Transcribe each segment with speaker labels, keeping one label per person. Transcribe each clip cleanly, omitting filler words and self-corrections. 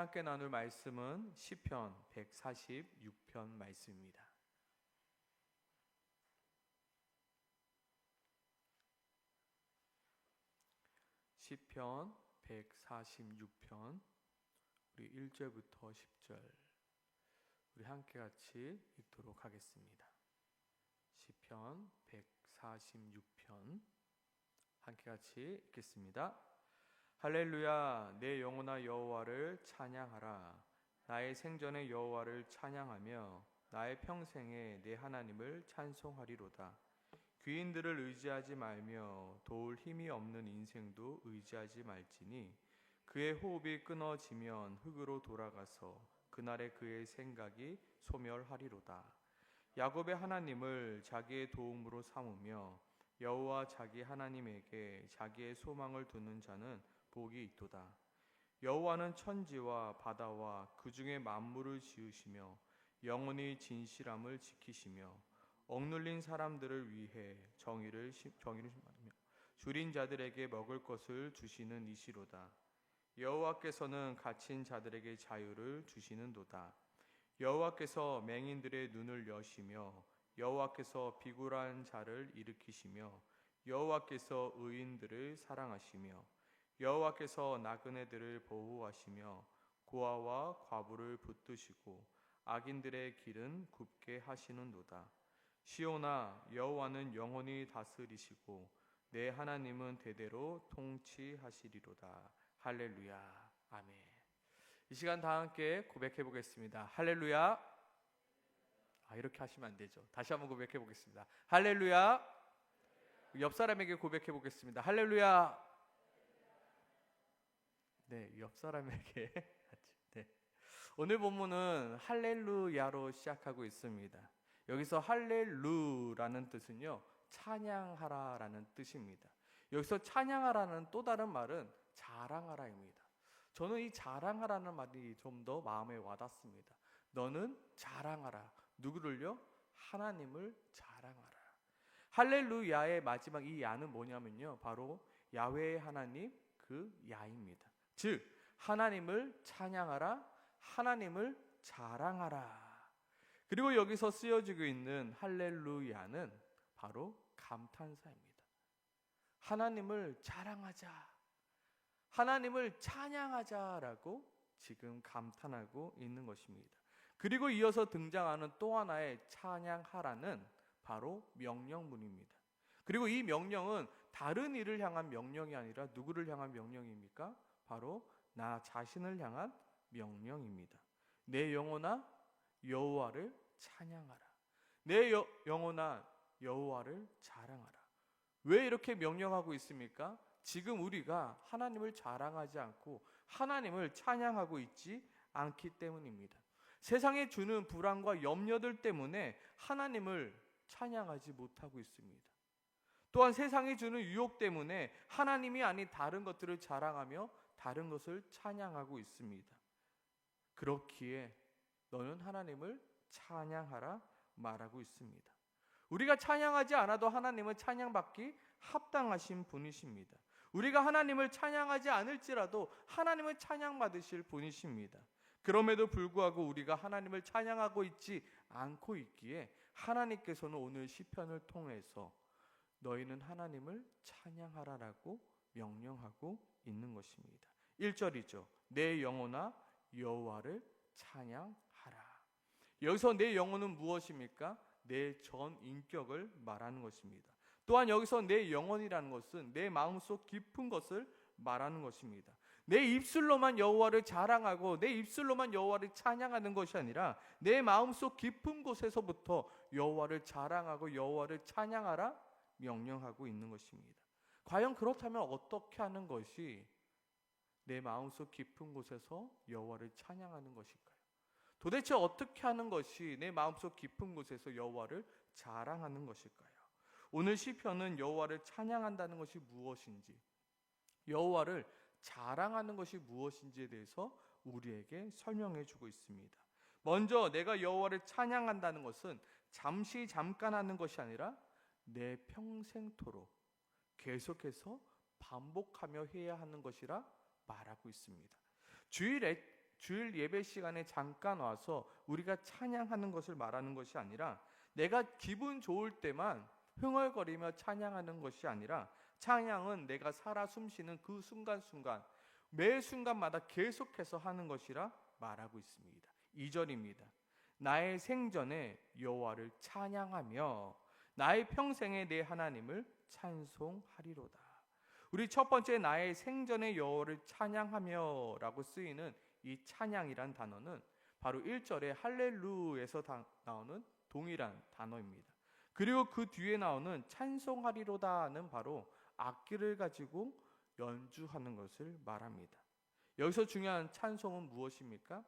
Speaker 1: 함께 나눌 말씀은 시편 146편 말씀입니다. 시편 146편 우리 1절부터 10절 우리 함께 같이 읽도록 하겠습니다. 시편 146편 함께 같이 읽겠습니다. 할렐루야, 내 영혼아 여호와를 찬양하라. 나의 생전에 여호와를 찬양하며 나의 평생에 내 하나님을 찬송하리로다. 귀인들을 의지하지 말며 도울 힘이 없는 인생도 의지하지 말지니 그의 호흡이 끊어지면 흙으로 돌아가서 그날에 그의 생각이 소멸하리로다. 야곱의 하나님을 자기의 도움으로 삼으며 여호와 자기 하나님에게 자기의 소망을 두는 자는 복이 있도다. 여호와는 천지와 바다와 그 중에 만물을 지으시며 영원히 진실함을 지키시며 억눌린 사람들을 위해 정의를 심하며 줄인 자들에게 먹을 것을 주시는 이시로다. 여호와께서는 갇힌 자들에게 자유를 주시는도다. 여호와께서 맹인들의 눈을 여시며 여호와께서 비굴한 자를 일으키시며 여호와께서 의인들을 사랑하시며 여호와께서 나그네들을 보호하시며 고아와 과부를 붙드시고 악인들의 길은 굽게 하시는도다. 시온아, 여호와는 영원히 다스리시고 내 하나님은 대대로 통치하시리로다. 할렐루야. 아멘. 이 시간 다 함께 고백해 보겠습니다. 할렐루야. 이렇게 하시면 안 되죠. 다시 한번 고백해 보겠습니다. 할렐루야. 옆 사람에게 고백해 보겠습니다. 할렐루야. 네, 옆 사람에게 네. 오늘 본문은 할렐루야로 시작하고 있습니다. 여기서 할렐루라는 뜻은요, 찬양하라라는 뜻입니다. 여기서 찬양하라는 또 다른 말은 자랑하라입니다. 저는 이 자랑하라는 말이 좀 더 마음에 와닿습니다. 너는 자랑하라. 누구를요? 하나님을 자랑하라. 할렐루야의 마지막 이 야는 뭐냐면요, 바로 야훼의 하나님 그 야입니다. 즉 하나님을 찬양하라, 하나님을 자랑하라. 그리고 여기서 쓰여지고 있는 할렐루야는 바로 감탄사입니다. 하나님을 자랑하자, 하나님을 찬양하자라고 지금 감탄하고 있는 것입니다. 그리고 이어서 등장하는 또 하나의 찬양하라는 바로 명령문입니다. 그리고 이 명령은 다른 이를 향한 명령이 아니라 누구를 향한 명령입니까? 바로 나 자신을 향한 명령입니다. 내 영혼아 여호와를 찬양하라. 내 영혼아 여호와를 자랑하라. 왜 이렇게 명령하고 있습니까? 지금 우리가 하나님을 자랑하지 않고 하나님을 찬양하고 있지 않기 때문입니다. 세상에 주는 불안과 염려들 때문에 하나님을 찬양하지 못하고 있습니다. 또한 세상이 주는 유혹 때문에 하나님이 아닌 다른 것들을 자랑하며 다른 것을 찬양하고 있습니다. 그렇기에 너는 하나님을 찬양하라 말하고 있습니다. 우리가 찬양하지 않아도 하나님은 찬양받기 합당하신 분이십니다. 우리가 하나님을 찬양하지 않을지라도 하나님은 찬양받으실 분이십니다. 그럼에도 불구하고 우리가 하나님을 찬양하고 있지 않고 있기에 하나님께서는 오늘 시편을 통해서 너희는 하나님을 찬양하라라고 명령하고 있는 것입니다. 1절이죠. 내 영혼아 여호와를 찬양하라. 여기서 내 영혼은 무엇입니까? 내 전 인격을 말하는 것입니다. 또한 여기서 내 영혼이라는 것은 내 마음속 깊은 것을 말하는 것입니다. 내 입술로만 여호와를 자랑하고 내 입술로만 여호와를 찬양하는 것이 아니라 내 마음속 깊은 곳에서부터 여호와를 자랑하고 여호와를 찬양하라 명령하고 있는 것입니다. 과연 그렇다면 어떻게 하는 것이 내 마음속 깊은 곳에서 여호와를 찬양하는 것일까요? 도대체 어떻게 하는 것이 내 마음속 깊은 곳에서 여호와를 자랑하는 것일까요? 오늘 시편은 여호와를 찬양한다는 것이 무엇인지, 여호와를 자랑하는 것이 무엇인지에 대해서 우리에게 설명해 주고 있습니다. 먼저 내가 여호와를 찬양한다는 것은 잠깐 하는 것이 아니라 내 평생토록 계속해서 반복하며 해야 하는 것이라 말하고 있습니다. 주일에 주일 예배 시간에 잠깐 와서 우리가 찬양하는 것을 말하는 것이 아니라 내가 기분 좋을 때만 흥얼거리며 찬양하는 것이 아니라 찬양은 내가 살아 숨쉬는 그 순간순간 매 순간마다 계속해서 하는 것이라 말하고 있습니다. 2절입니다. 나의 생전에 여호와를 찬양하며 나의 평생에 내 하나님을 찬송하리로다. 우리 첫 번째 나의 생전에 여호와를 찬양하며 라고 쓰이는 이 찬양이란 단어는 바로 1절의 할렐루에서 나오는 동일한 단어입니다. 그리고 그 뒤에 나오는 찬송하리로다는 바로 악기를 가지고 연주하는 것을 말합니다. 여기서 중요한 찬송은 무엇입니까?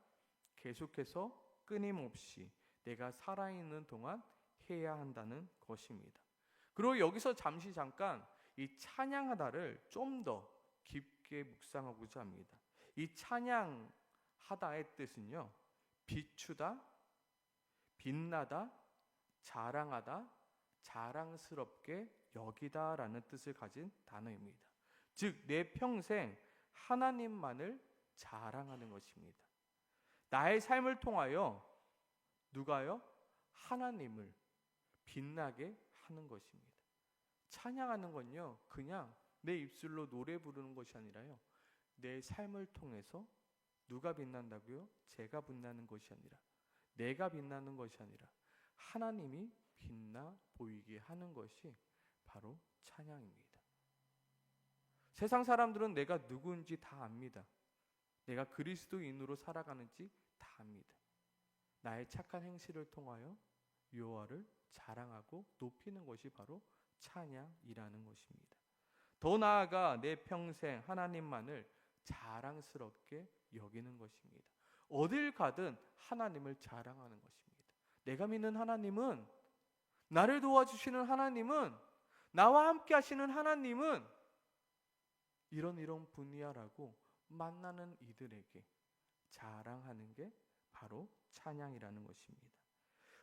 Speaker 1: 계속해서 끊임없이 내가 살아있는 동안 해야 한다는 것입니다. 그리고 여기서 잠깐 이 찬양하다를 좀 더 깊게 묵상하고자 합니다. 이 찬양하다의 뜻은요, 비추다, 빛나다, 자랑하다, 자랑스럽게 여기다라는 뜻을 가진 단어입니다. 즉, 내 평생 하나님만을 자랑하는 것입니다. 나의 삶을 통하여 누가요? 하나님을 빛나게 하는 것입니다. 찬양하는 건요, 그냥 내 입술로 노래 부르는 것이 아니라요, 내 삶을 통해서 누가 빛난다고요? 제가 빛나는 것이 아니라, 내가 빛나는 것이 아니라 하나님이 빛나 보이게 하는 것이 바로 찬양입니다. 세상 사람들은 내가 누구인지 다 압니다. 내가 그리스도인으로 살아가는지 다 압니다. 나의 착한 행실을 통하여 여호와를 자랑하고 높이는 것이 바로 찬양이라는 것입니다. 더 나아가 내 평생 하나님만을 자랑스럽게 여기는 것입니다. 어딜 가든 하나님을 자랑하는 것입니다. 내가 믿는 하나님은, 나를 도와주시는 하나님은, 나와 함께 하시는 하나님은 이런 분이야라고 만나는 이들에게 자랑하는 게 바로 찬양이라는 것입니다.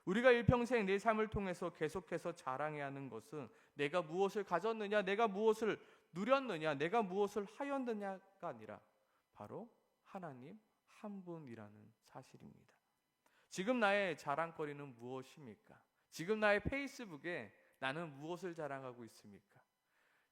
Speaker 1: 우리가 일평생 내 삶을 통해서 계속해서 자랑해야 하는 것은 내가 무엇을 가졌느냐, 내가 무엇을 누렸느냐, 내가 무엇을 하였느냐가 아니라 바로 하나님 한 분이라는 사실입니다. 지금 나의 자랑거리는 무엇입니까? 지금 나의 페이스북에 나는 무엇을 자랑하고 있습니까?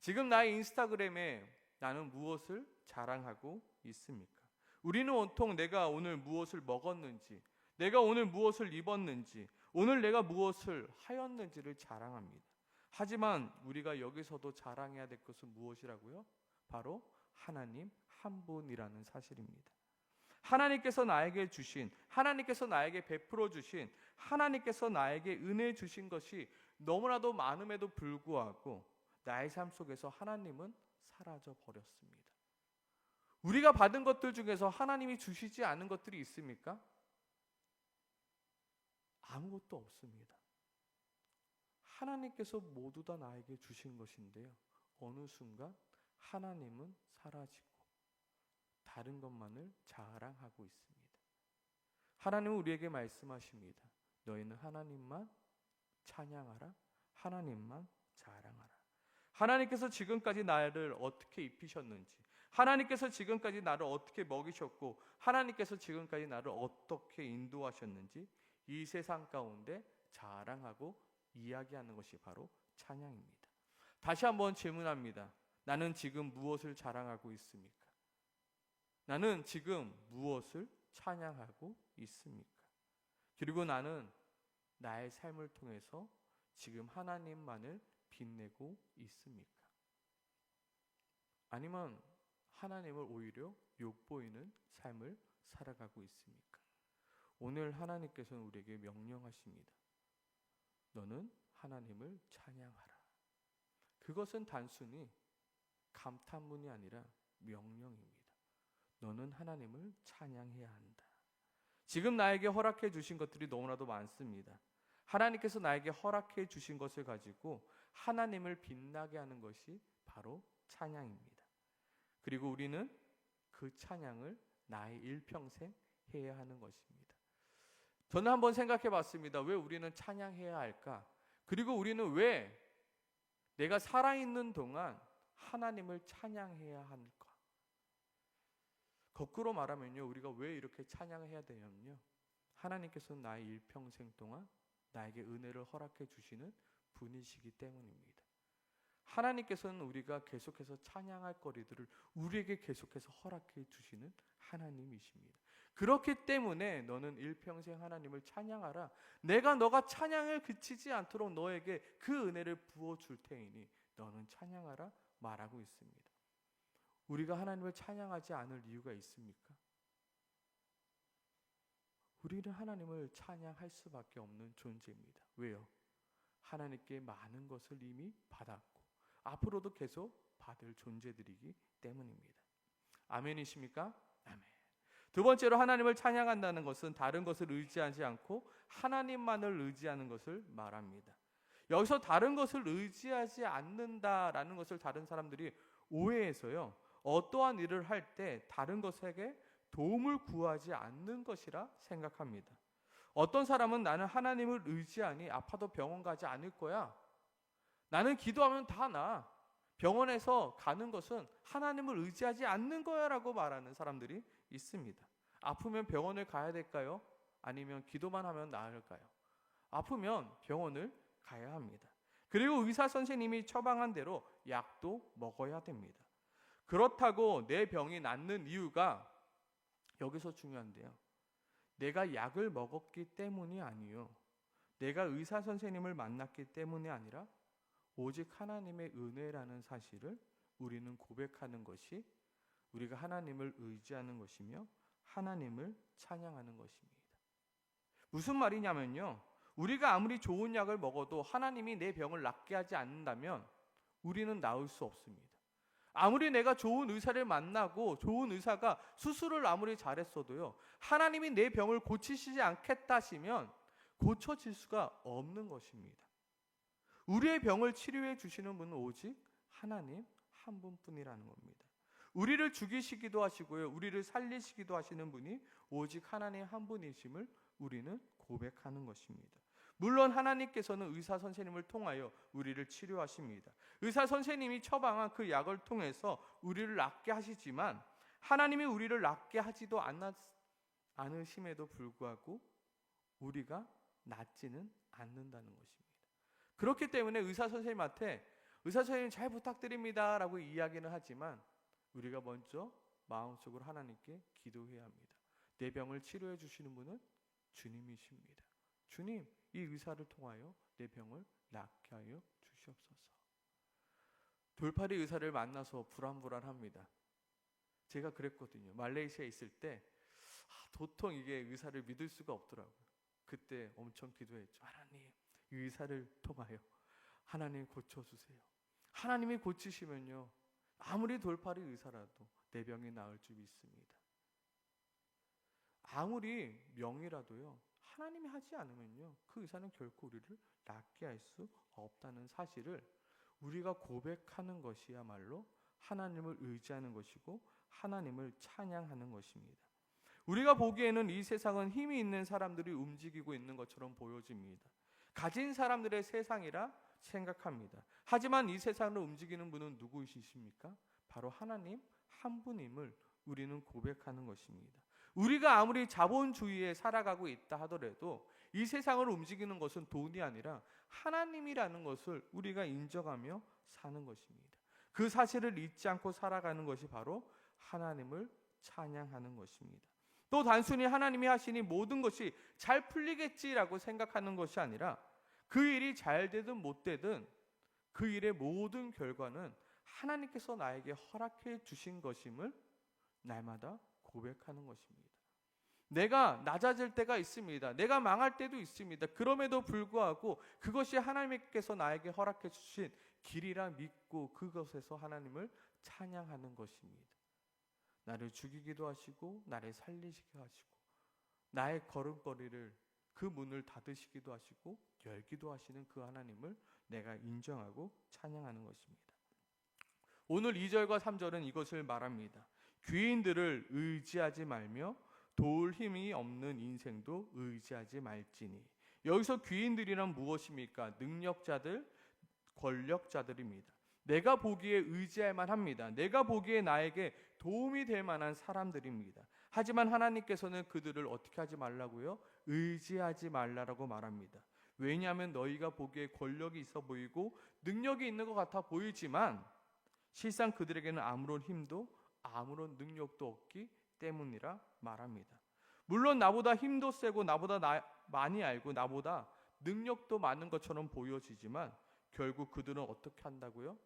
Speaker 1: 지금 나의 인스타그램에 나는 무엇을 자랑하고 있습니까? 우리는 온통 내가 오늘 무엇을 먹었는지, 내가 오늘 무엇을 입었는지, 오늘 내가 무엇을 하였는지를 자랑합니다. 하지만 우리가 여기서도 자랑해야 될 것은 무엇이라고요? 바로 하나님 한 분이라는 사실입니다. 하나님께서 나에게 주신, 하나님께서 나에게 베풀어 주신, 하나님께서 나에게 은혜 주신 것이 너무나도 많음에도 불구하고 나의 삶 속에서 하나님은 사라져 버렸습니다. 우리가 받은 것들 중에서 하나님이 주시지 않은 것들이 있습니까? 아무것도 없습니다. 하나님께서 모두 다 나에게 주신 것인데요, 어느 순간 하나님은 사라지고 다른 것만을 자랑하고 있습니다. 하나님은 우리에게 말씀하십니다. 너희는 하나님만 찬양하라, 하나님만 자랑하라. 하나님께서 지금까지 나를 어떻게 입히셨는지, 하나님께서 지금까지 나를 어떻게 먹이셨고, 하나님께서 지금까지 나를 어떻게 인도하셨는지 이 세상 가운데 자랑하고 이야기하는 것이 바로 찬양입니다. 다시 한번 질문합니다. 나는 지금 무엇을 자랑하고 있습니까? 나는 지금 무엇을 찬양하고 있습니까? 그리고 나는 나의 삶을 통해서 지금 하나님만을 빛내고 있습니까? 아니면 하나님을 오히려 욕보이는 삶을 살아가고 있습니까? 오늘 하나님께서는 우리에게 명령하십니다. 너는 하나님을 찬양하라. 그것은 단순히 감탄문이 아니라 명령입니다. 너는 하나님을 찬양해야 한다. 지금 나에게 허락해 주신 것들이 너무나도 많습니다. 하나님께서 나에게 허락해 주신 것을 가지고 하나님을 빛나게 하는 것이 바로 찬양입니다. 그리고 우리는 그 찬양을 나의 일평생 해야 하는 것입니다. 저는 한번 생각해 봤습니다. 왜 우리는 찬양해야 할까? 그리고 우리는 왜 내가 살아있는 동안 하나님을 찬양해야 할까? 거꾸로 말하면요, 우리가 왜 이렇게 찬양해야 되냐면요, 하나님께서는 나의 일평생 동안 나에게 은혜를 허락해 주시는 분이시기 때문입니다. 하나님께서는 우리가 계속해서 찬양할 거리들을 우리에게 계속해서 허락해 주시는 하나님이십니다. 그렇기 때문에 너는 일평생 하나님을 찬양하라. 내가 너가 찬양을 그치지 않도록 너에게 그 은혜를 부어줄 테이니 너는 찬양하라 말하고 있습니다. 우리가 하나님을 찬양하지 않을 이유가 있습니까? 우리는 하나님을 찬양할 수밖에 없는 존재입니다. 왜요? 하나님께 많은 것을 이미 받았고 앞으로도 계속 받을 존재들이기 때문입니다. 아멘이십니까? 아멘. 두 번째로 하나님을 찬양한다는 것은 다른 것을 의지하지 않고 하나님만을 의지하는 것을 말합니다. 여기서 다른 것을 의지하지 않는다라는 것을 다른 사람들이 오해해서요, 어떠한 일을 할 때 다른 것에게 도움을 구하지 않는 것이라 생각합니다. 어떤 사람은 나는 하나님을 의지하니 아파도 병원 가지 않을 거야. 나는 기도하면 다 나아. 병원에서 가는 것은 하나님을 의지하지 않는 거야 라고 말하는 사람들이 있습니다. 아프면 병원을 가야 될까요? 아니면 기도만 하면 나을까요? 아프면 병원을 가야 합니다. 그리고 의사 선생님이 처방한 대로 약도 먹어야 됩니다. 그렇다고 내 병이 낫는 이유가 여기서 중요한데요, 내가 약을 먹었기 때문이 아니요, 내가 의사 선생님을 만났기 때문이 아니라 오직 하나님의 은혜라는 사실을 우리는 고백하는 것이 우리가 하나님을 의지하는 것이며 하나님을 찬양하는 것입니다. 무슨 말이냐면요, 우리가 아무리 좋은 약을 먹어도 하나님이 내 병을 낫게 하지 않는다면 우리는 나을 수 없습니다. 아무리 내가 좋은 의사를 만나고 좋은 의사가 수술을 아무리 잘했어도요, 하나님이 내 병을 고치시지 않겠다 하시면 고쳐질 수가 없는 것입니다. 우리의 병을 치료해 주시는 분은 오직 하나님 한 분뿐이라는 겁니다. 우리를 죽이시기도 하시고요, 우리를 살리시기도 하시는 분이 오직 하나님 한 분이심을 우리는 고백하는 것입니다. 물론 하나님께서는 의사 선생님을 통하여 우리를 치료하십니다. 의사 선생님이 처방한 그 약을 통해서 우리를 낫게 하시지만 하나님이 우리를 낫게 하지도 않으심에도 불구하고 우리가 낫지는 않는다는 것입니다. 그렇기 때문에 의사 선생님한테 의사 선생님 잘 부탁드립니다 라고 이야기는 하지만 우리가 먼저 마음속으로 하나님께 기도해야 합니다. 내 병을 치료해 주시는 분은 주님이십니다. 주님, 이 의사를 통하여 내 병을 낫게 하여 주시옵소서. 돌팔이 의사를 만나서 불안합니다. 제가 그랬거든요. 말레이시아에 있을 때 도통 이게 의사를 믿을 수가 없더라고요. 그때 엄청 기도했죠. 하나님, 이 의사를 통하여 하나님 고쳐주세요. 하나님이 고치시면요, 아무리 돌팔이 의사라도 내 병이 나을 줄 믿습니다. 아무리 명이라도요, 하나님이 하지 않으면요, 그 의사는 결코 우리를 낫게 할 수 없다는 사실을 우리가 고백하는 것이야말로 하나님을 의지하는 것이고 하나님을 찬양하는 것입니다. 우리가 보기에는 이 세상은 힘이 있는 사람들이 움직이고 있는 것처럼 보여집니다. 가진 사람들의 세상이라 생각합니다. 하지만 이 세상을 움직이는 분은 누구이십니까? 바로 하나님 한 분임을 우리는 고백하는 것입니다. 우리가 아무리 자본주의에 살아가고 있다 하더라도 이 세상을 움직이는 것은 돈이 아니라 하나님이라는 것을 우리가 인정하며 사는 것입니다. 그 사실을 잊지 않고 살아가는 것이 바로 하나님을 찬양하는 것입니다. 또 단순히 하나님이 하시니 모든 것이 잘 풀리겠지라고 생각하는 것이 아니라 그 일이 잘 되든 못 되든 그 일의 모든 결과는 하나님께서 나에게 허락해 주신 것임을 날마다 고백하는 것입니다. 내가 낮아질 때가 있습니다. 내가 망할 때도 있습니다. 그럼에도 불구하고 그것이 하나님께서 나에게 허락해 주신 길이라 믿고 그것에서 하나님을 찬양하는 것입니다. 나를 죽이기도 하시고 나를 살리시기도 하시고 나의 걸음걸이를 그 문을 닫으시기도 하시고 열기도 하시는 그 하나님을 내가 인정하고 찬양하는 것입니다. 오늘 2절과 3절은 이것을 말합니다. 귀인들을 의지하지 말며 도울 힘이 없는 인생도 의지하지 말지니. 여기서 귀인들이란 무엇입니까? 능력자들, 권력자들입니다. 내가 보기에 의지할 만합니다. 내가 보기에 나에게 도움이 될 만한 사람들입니다. 하지만 하나님께서는 그들을 어떻게 하지 말라고요? 의지하지 말라라고 말합니다. 왜냐하면 너희가 보기에 권력이 있어 보이고 능력이 있는 것 같아 보이지만 실상 그들에게는 아무런 힘도 아무런 능력도 없기 때문이라 말합니다. 물론 나보다 힘도 세고 나보다 많이 알고 나보다 능력도 많은 것처럼 보여지지만 결국 그들은 어떻게 한다고요?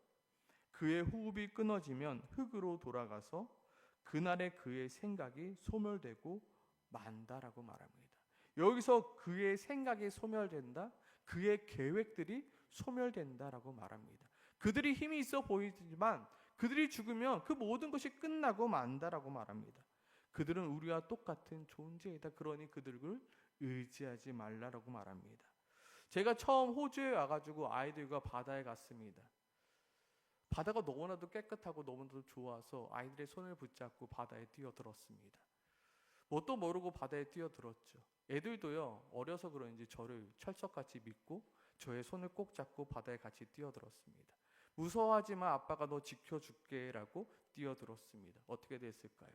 Speaker 1: 그의 호흡이 끊어지면 흙으로 돌아가서 그날에 그의 생각이 소멸되고 만다라고 말합니다. 여기서 그의 생각이 소멸된다, 그의 계획들이 소멸된다라고 말합니다. 그들이 힘이 있어 보이지만 그들이 죽으면 그 모든 것이 끝나고 만다라고 말합니다. 그들은 우리와 똑같은 존재이다. 그러니 그들을 의지하지 말라라고 말합니다. 제가 처음 호주에 와가지고 아이들과 바다에 갔습니다. 바다가 너무나도 깨끗하고 너무나도 좋아서 아이들의 손을 붙잡고 바다에 뛰어들었습니다. 뭣도 모르고 바다에 뛰어들었죠. 애들도요, 어려서 그런지 저를 철석같이 믿고 저의 손을 꼭 잡고 바다에 같이 뛰어들었습니다. 무서워하지만 아빠가 너 지켜줄게 라고 뛰어들었습니다. 어떻게 됐을까요?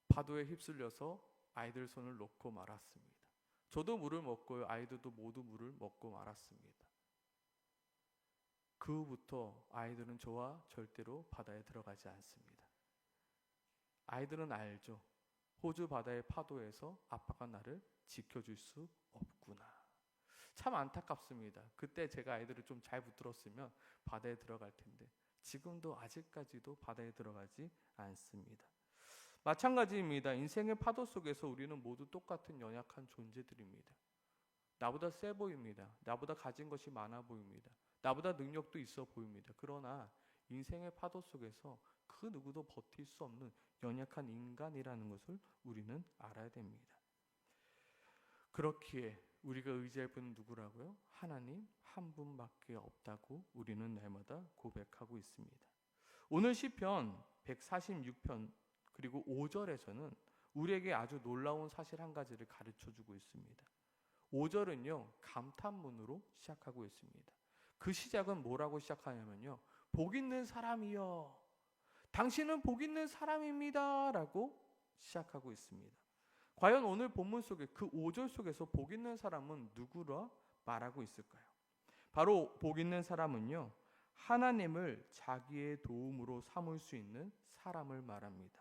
Speaker 1: 파도에 휩쓸려서 아이들 손을 놓고 말았습니다. 저도 물을 먹고요, 아이들도 모두 물을 먹고 말았습니다. 그 후부터 아이들은 저와 절대로 바다에 들어가지 않습니다. 아이들은 알죠. 호주 바다의 파도에서 아빠가 나를 지켜줄 수 없구나. 참 안타깝습니다. 그때 제가 아이들을 좀 잘 붙들었으면 바다에 들어갈 텐데 지금도 아직까지도 바다에 들어가지 않습니다. 마찬가지입니다. 인생의 파도 속에서 우리는 모두 똑같은 연약한 존재들입니다. 나보다 세 보입니다. 나보다 가진 것이 많아 보입니다. 나보다 능력도 있어 보입니다. 그러나 인생의 파도 속에서 그 누구도 버틸 수 없는 연약한 인간이라는 것을 우리는 알아야 됩니다. 그렇기에 우리가 의지할 분은 누구라고요? 하나님 한 분밖에 없다고 우리는 날마다 고백하고 있습니다. 오늘 시편 146편 그리고 5절에서는 우리에게 아주 놀라운 사실 한 가지를 가르쳐주고 있습니다. 5절은요, 감탄문으로 시작하고 있습니다. 그 시작은 뭐라고 시작하냐면요, 복 있는 사람이여, 당신은 복 있는 사람입니다 라고 시작하고 있습니다. 과연 오늘 본문 속에 그 5절 속에서 복 있는 사람은 누구라 말하고 있을까요? 바로 복 있는 사람은요, 하나님을 자기의 도움으로 삼을 수 있는 사람을 말합니다.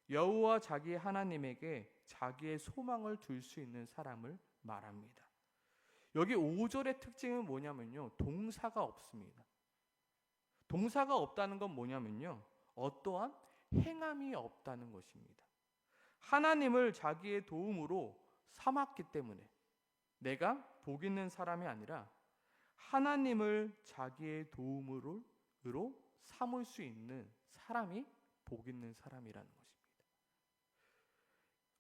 Speaker 1: 여호와 자기 하나님에게 자기의 소망을 둘 수 있는 사람을 말합니다. 여기 5절의 특징은 뭐냐면요, 동사가 없습니다. 동사가 없다는 건 뭐냐면요, 어떠한 행함이 없다는 것입니다. 하나님을 자기의 도움으로 삼았기 때문에 내가 복 있는 사람이 아니라 하나님을 자기의 도움으로 삼을 수 있는 사람이 복 있는 사람이라는 것입니다.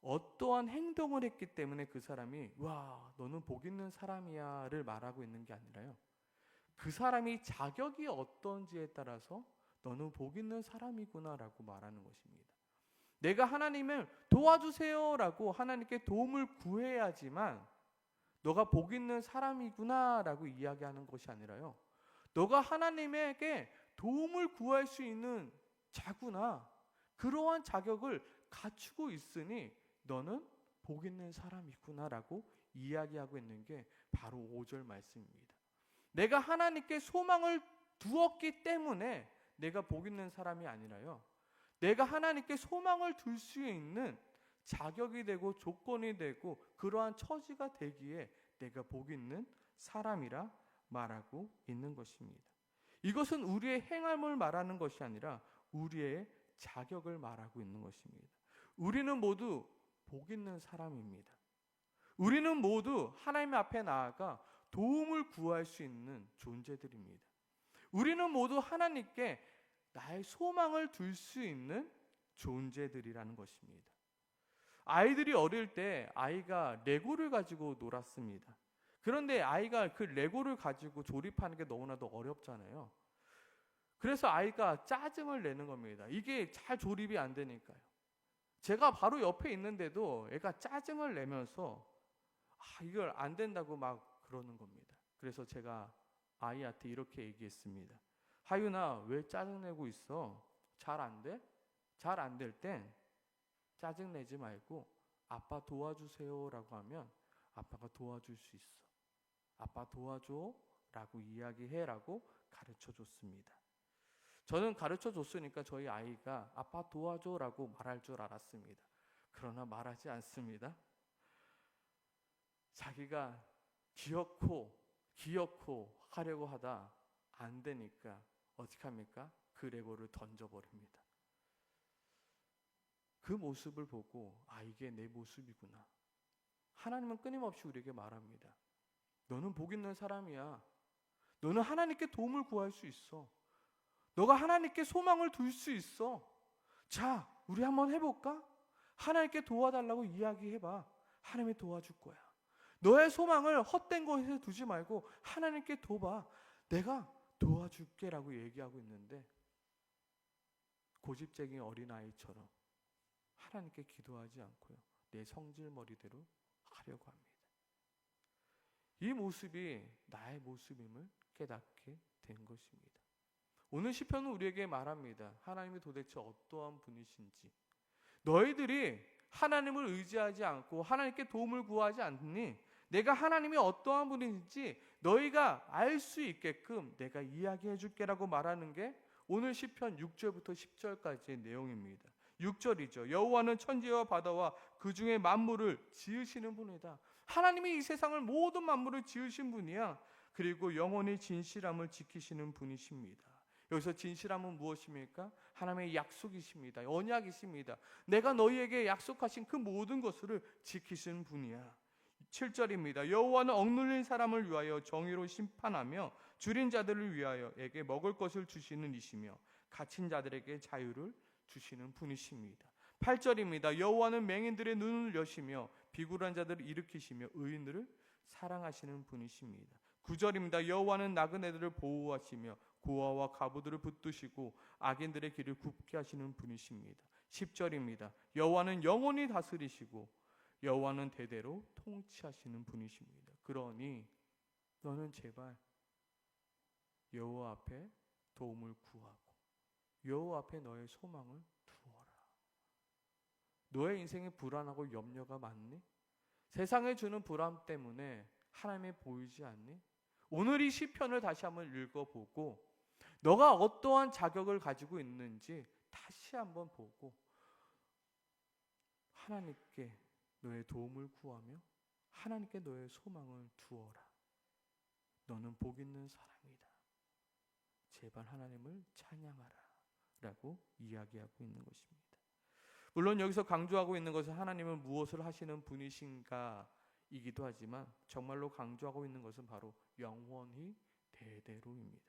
Speaker 1: 어떠한 행동을 했기 때문에 그 사람이 와, 너는 복 있는 사람이야를 말하고 있는 게 아니라요, 그 사람이 자격이 어떤지에 따라서 너는 복 있는 사람이구나라고 말하는 것입니다. 내가 하나님을 도와주세요라고 하나님께 도움을 구해야지만 너가 복 있는 사람이구나라고 이야기하는 것이 아니라요, 너가 하나님에게 도움을 구할 수 있는 자구나, 그러한 자격을 갖추고 있으니 너는 복 있는 사람이구나라고 이야기하고 있는 게 바로 5절 말씀입니다. 내가 하나님께 소망을 두었기 때문에 내가 복 있는 사람이 아니라요, 내가 하나님께 소망을 둘 수 있는 자격이 되고 조건이 되고 그러한 처지가 되기에 내가 복 있는 사람이라 말하고 있는 것입니다. 이것은 우리의 행함을 말하는 것이 아니라 우리의 자격을 말하고 있는 것입니다. 우리는 모두 복 있는 사람입니다. 우리는 모두 하나님 앞에 나아가 도움을 구할 수 있는 존재들입니다. 우리는 모두 하나님께 나의 소망을 둘 수 있는 존재들이라는 것입니다. 아이들이 어릴 때 아이가 레고를 가지고 놀았습니다. 그런데 아이가 그 레고를 가지고 조립하는 게 너무나도 어렵잖아요. 그래서 아이가 짜증을 내는 겁니다. 이게 잘 조립이 안 되니까요. 제가 바로 옆에 있는데도 애가 짜증을 내면서 이걸 안 된다고 막 그러는 겁니다. 그래서 제가 아이한테 이렇게 얘기했습니다. 하윤아, 왜 짜증내고 있어? 잘 안 돼? 잘 안 될 땐 짜증내지 말고 아빠 도와주세요 라고 하면 아빠가 도와줄 수 있어. 아빠 도와줘 라고 이야기해 라고 가르쳐 줬습니다. 저는 가르쳐 줬으니까 저희 아이가 아빠 도와줘 라고 말할 줄 알았습니다. 그러나 말하지 않습니다. 자기가 기어코 하려고 하다 안 되니까 어떻게 합니까? 그 레고를 던져버립니다. 그 모습을 보고 이게 내 모습이구나. 하나님은 끊임없이 우리에게 말합니다. 너는 복 있는 사람이야. 너는 하나님께 도움을 구할 수 있어. 너가 하나님께 소망을 둘 수 있어. 자, 우리 한번 해볼까? 하나님께 도와달라고 이야기해봐. 하나님이 도와줄 거야. 너의 소망을 헛된 곳에 두지 말고 하나님께 둬봐. 내가 도와줄게 라고 얘기하고 있는데 고집쟁이 어린아이처럼 하나님께 기도하지 않고요. 내 성질머리대로 하려고 합니다. 이 모습이 나의 모습임을 깨닫게 된 것입니다. 오늘 시편은 우리에게 말합니다. 하나님이 도대체 어떠한 분이신지. 너희들이 하나님을 의지하지 않고 하나님께 도움을 구하지 않니? 내가 하나님이 어떠한 분인지 너희가 알 수 있게끔 내가 이야기해 줄게라고 말하는 게 오늘 시편 6절부터 10절까지의 내용입니다. 6절이죠. 여호와는 천지와 바다와 그 중에 만물을 지으시는 분이다. 하나님이 이 세상을 모든 만물을 지으신 분이야. 그리고 영원히 진실함을 지키시는 분이십니다. 여기서 진실함은 무엇입니까? 하나님의 약속이십니다. 언약이십니다. 내가 너희에게 약속하신 그 모든 것을 지키시는 분이야. 7절입니다. 여호와는 억눌린 사람을 위하여 정의로 심판하며 줄인 자들을 위하여에게 먹을 것을 주시는 이시며 갇힌 자들에게 자유를 주시는 분이십니다. 8절입니다. 여호와는 맹인들의 눈을 여시며 비굴한 자들을 일으키시며 의인들을 사랑하시는 분이십니다. 9절입니다. 여호와는 나그네들을 보호하시며 고아와 과부들을 붙드시고 악인들의 길을 굽게 하시는 분이십니다. 10절입니다. 여호와는 영원히 다스리시고 여호와는 대대로 통치하시는 분이십니다. 그러니 너는 제발 여호와 앞에 도움을 구하고 여호와 앞에 너의 소망을 두어라. 너의 인생이 불안하고 염려가 많니? 세상에 주는 불안 때문에 하나님이 보이지 않니? 오늘 이 시편을 다시 한번 읽어보고 너가 어떠한 자격을 가지고 있는지 다시 한번 보고 하나님께 너의 도움을 구하며 하나님께 너의 소망을 두어라. 너는 복 있는 사람이다. 제발 하나님을 찬양하라 라고 이야기하고 있는 것입니다. 물론 여기서 강조하고 있는 것은 하나님은 무엇을 하시는 분이신가 이기도 하지만 정말로 강조하고 있는 것은 바로 영원히 대대로입니다.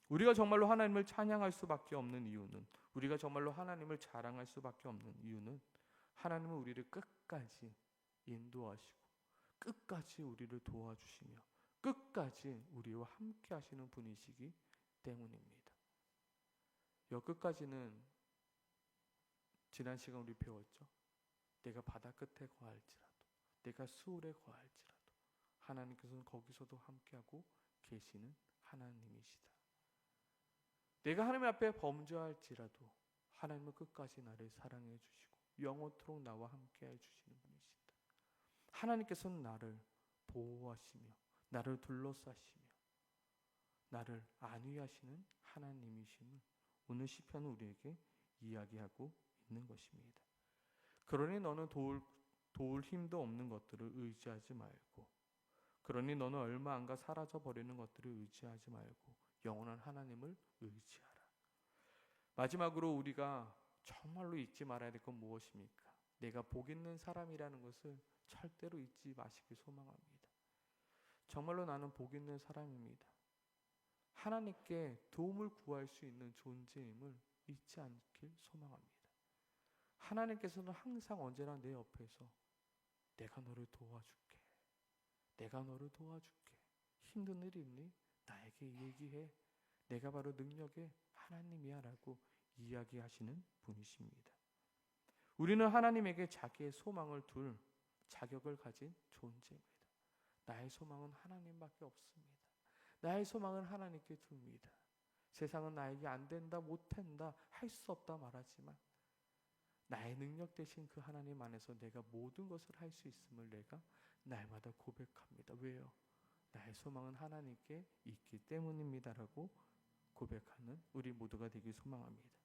Speaker 1: 우리가 정말로 하나님을 찬양할 수밖에 없는 이유는, 우리가 정말로 하나님을 자랑할 수밖에 없는 이유는 하나님은 우리를 끝까지 인도하시고 끝까지 우리를 도와주시며 끝까지 우리와 함께 하시는 분이시기 때문입니다. 여 끝까지는 지난 시간 우리 배웠죠. 내가 바다 끝에 거할지라도, 내가 수월에 거할지라도 하나님께서는 거기서도 함께하고 계시는 하나님이시다. 내가 하나님 앞에 범죄할지라도 하나님은 끝까지 나를 사랑해 주시고 영원토록 나와 함께해 주시는 분이시다. 하나님께서는 나를 보호하시며 나를 둘러싸시며 나를 안위하시는 하나님이심을 오늘 시편은 우리에게 이야기하고 있는 것입니다. 그러니 너는 도울 힘도 없는 것들을 의지하지 말고, 그러니 너는 얼마 안가 사라져 버리는 것들을 의지하지 말고 영원한 하나님을 의지하라. 마지막으로 우리가 정말로 잊지 말아야 될 건 무엇입니까? 내가 복 있는 사람이라는 것을 절대로 잊지 마시길 소망합니다. 정말로 나는 복 있는 사람입니다. 하나님께 도움을 구할 수 있는 존재임을 잊지 않길 소망합니다. 하나님께서는 항상 언제나 내 옆에서 내가 너를 도와줄게. 내가 너를 도와줄게. 힘든 일 있니? 나에게 얘기해. 내가 바로 능력의 하나님이야 라고 이야기하시는 분이십니다. 우리는 하나님에게 자기의 소망을 둘 자격을 가진 존재입니다. 나의 소망은 하나님밖에 없습니다. 나의 소망은 하나님께 둡니다. 세상은 나에게 안 된다, 못한다, 할 수 없다 말하지만 나의 능력 대신 그 하나님 안에서 내가 모든 것을 할 수 있음을 내가 날마다 고백합니다. 왜요? 나의 소망은 하나님께 있기 때문입니다라고 고백하는 우리 모두가 되길 소망합니다.